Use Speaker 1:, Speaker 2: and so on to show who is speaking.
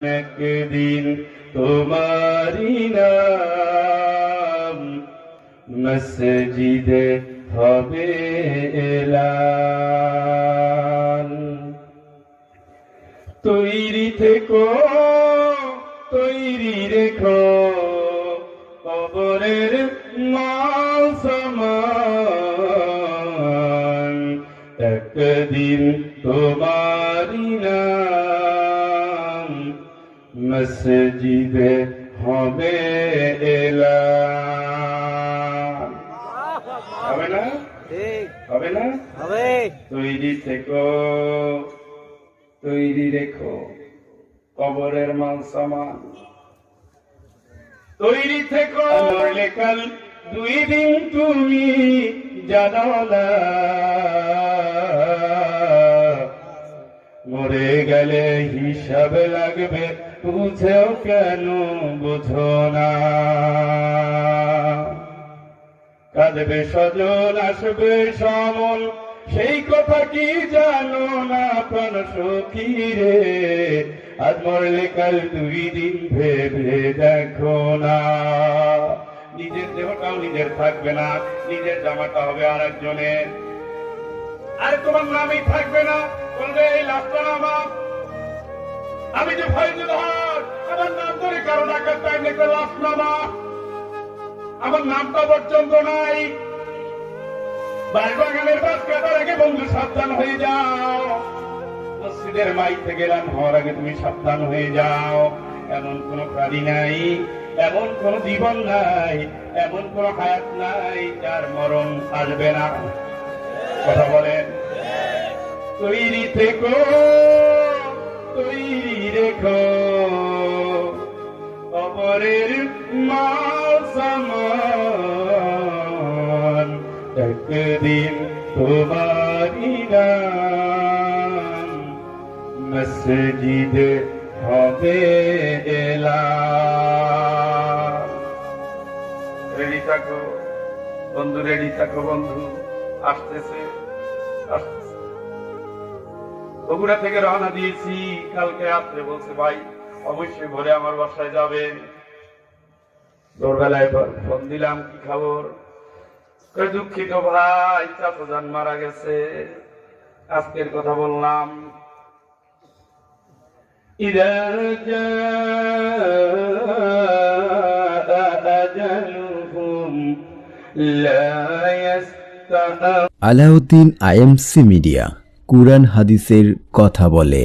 Speaker 1: একদিন তোমারি নাম মসজিদে হবে এলান। তৈরি থেকো, তৈরি রেখো কবরের মাল সামান। একদিন তোমারি নাম মসজিদে হবে এলান। হবে না? হবে না?
Speaker 2: হবে।
Speaker 1: তৈরি থেকো, তৈরি রেখো কবরের মাল সামান। তৈরি থেকো, মরলে কাল 2 দিন তুমি জানো না। মরে গেলে হিসাব লাগবে, বুঝেও কেন বুঝো না। কাঁদবে স্বজন, আসবে সমন, সেই কথা কি জানো না প্রাণ সখী রে। আজ মরলে কাল 2 দিন ভেবে দেখো না। নিজের দেহটাও নিজের থাকবে না, নিজের জামাটা হবে আর একজনের, আর তোমার নামই থাকবে না। বলবে এই লাশটা আমার, আমি যে ফয়জুল, আমার নাম ধরে কারো ডাকার টাইম দেখবে লাশ নামা, আমার নামটা পর্যন্ত নাই। বাগানের বাস কাটার আগে বন্ধু সাবধান হয়ে যাও। মসজিদের মাইক থেকে রান হওয়ার আগে তুমি সাবধান হয়ে যাও। এমন কোন প্রাণী নাই, এমন কোন জীবন নাই, এমন কোন হায়াত নাই যার মরণ আসবে না। কথা বলেন। তৈরি থেকো, তৈরি রেখো কবরের মাল সামান। একদিন তোমারি নাম মসজিদে হবে এলান। রেডি থাকো বন্ধু, রেডি থাকো বন্ধু, আসতেছে আসতেছে। বগুড়া থেকে রওনা দিয়েছি, কালকে রাত্রে বলছে ভাই অবশ্যই ভোরে আমার বাসায় যাবেন। ভোরবেলায় ফোন দিলাম, কি খবর? দুঃখিত ভাই, চাচাজান মারা গেছে। আজকের কথা বললাম। ইদা জাআ আজালুহুম লা ইস্তাআ।
Speaker 3: আলাউদ্দিন IMC মিডিয়া, কুরআন হাদিসের কথা বলে।